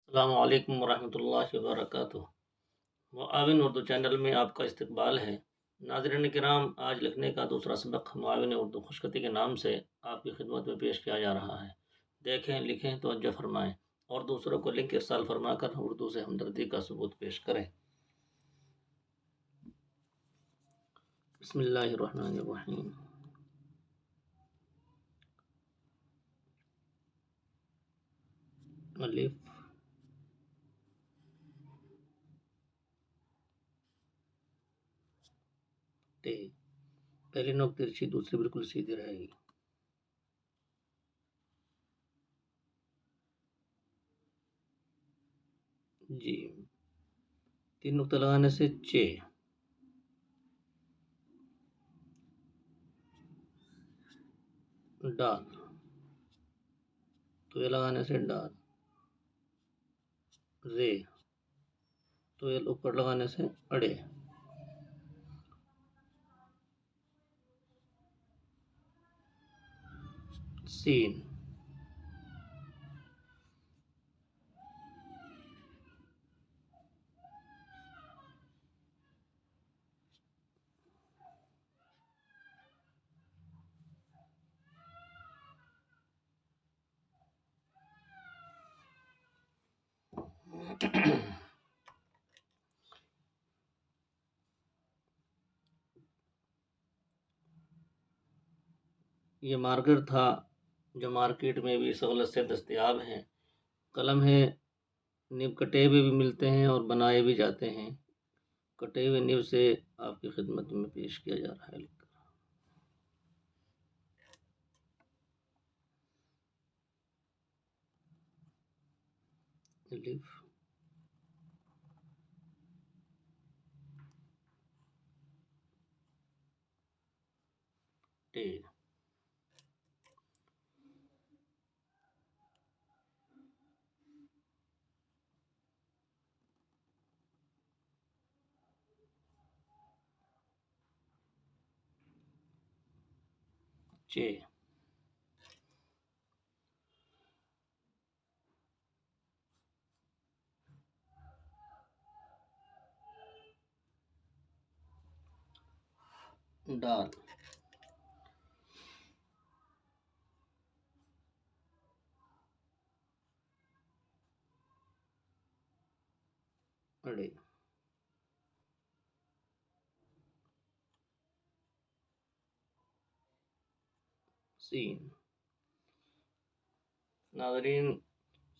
अस्सलामु अलैकुम वरहमतुल्लाहि वबरकातुह। मुआविन उर्दू चैनल में आपका इस्तकबाल है। नाज़रीन किराम, आज लिखने का दूसरा सबक मुआविन उर्दू खुशखती के नाम से आपकी खिदमत में पेश किया जा रहा है। देखें, लिखें, तवज्जो फरमाएँ और दूसरों को लिंक इरसाल फरमाकर उर्दू से हमदर्दी का सबूत पेश करें। बिस्मिल्लाहिर्रहमानिर्रहीम। अलिफ टे। पहली नोक तिरछी, दूसरी बिल्कुल सीधी रहेगी। जी, तीन नुक्ता लगाने से चे। डाल, तो ये लगाने से डाल। रे, तो ये ऊपर लगाने से अड़े। सीन, ये मार्कर था जो मार्केट में भी सहूलत से दस्तयाब हैं। कलम है, निब कटे हुए भी मिलते हैं और बनाए भी जाते हैं। कटे हुए निब से आपकी खिदमत में पेश किया जा रहा है लिखकर। अलिफ टे। चे, डाल, अड़े। सीन। नाज़रीन,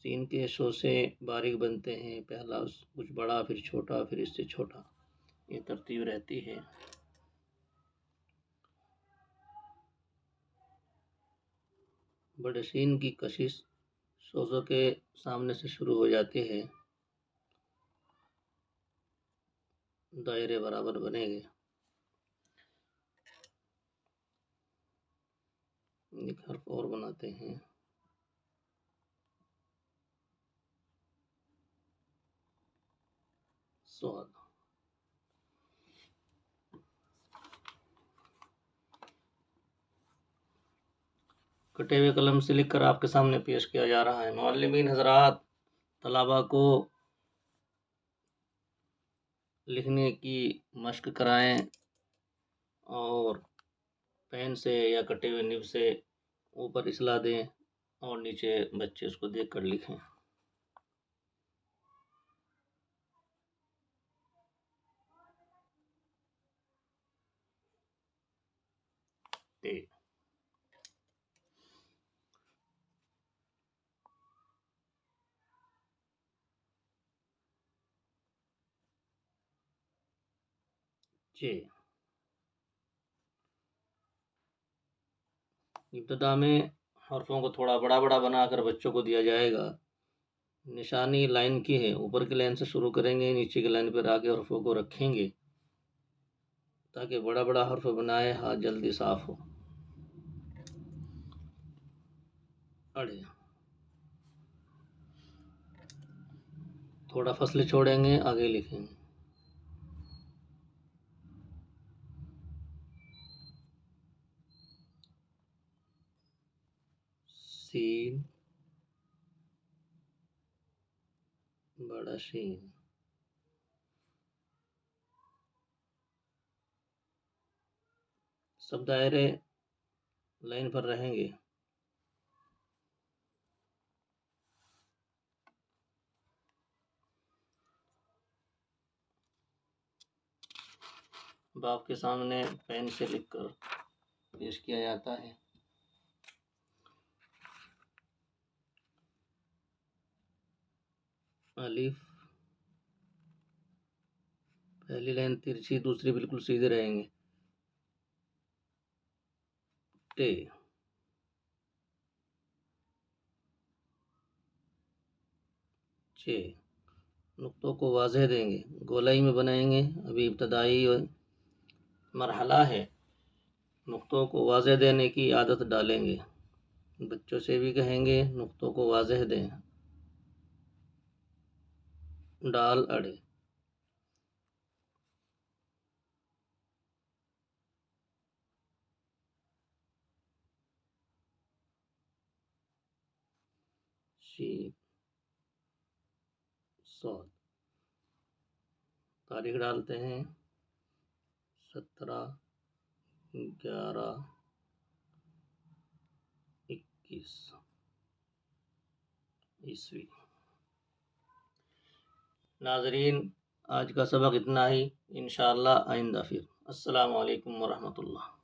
सीन के शो से बारीक बनते हैं। पहला कुछ बड़ा, फिर छोटा, फिर इससे छोटा, ये तरतीब रहती है। बड़े सीन की कशिश सोज़ों के सामने से शुरू हो जाती है। दायरे बराबर बनेंगे। एक हर्फ और बनाते हैं। स्वाद। कटे हुए कलम से लिखकर आपके सामने पेश किया जा रहा है। मुअल्लिमीन हज़रात, तलबा को लिखने की मशक कराएं और पेन से या कटे हुए निब से ऊपर इसला दें और नीचे बच्चे उसको देख कर लिखें। ते, चे। इब्तदा में हरफों को थोड़ा बड़ा बड़ा बनाकर बच्चों को दिया जाएगा। निशानी लाइन की है, ऊपर की लाइन से शुरू करेंगे, नीचे की लाइन पर आगे हरफों को रखेंगे ताकि बड़ा बड़ा हर्फ बनाए, हाथ जल्दी साफ हो। अड़े, थोड़ा फसले छोड़ेंगे, आगे लिखेंगे। सीन, बड़ा शीन। सब दायरे लाइन पर रहेंगे। अब आपके सामने पेन से लिखकर पेश किया जाता है। अलिफ, पहली लाइन तिरछी, दूसरी बिल्कुल सीधे रहेंगे। टे, चे, नुक्तों को वाज़ेह देंगे, गोलाई में बनाएंगे। अभी इब्तदाई मरहला है, नुक्तों को वाज़ेह देने की आदत डालेंगे। बच्चों से भी कहेंगे नुक्तों को वाज़ेह दें। डाल अड़े, शीप, सौद। तारीख डालते हैं 17/11/21 ईस्वी। नाज़रीन, आज का सबक इतना ही, इंशाअल्लाह आइंदा फिर। अस्सलामु अलैकुम वरहमतुल्लाह।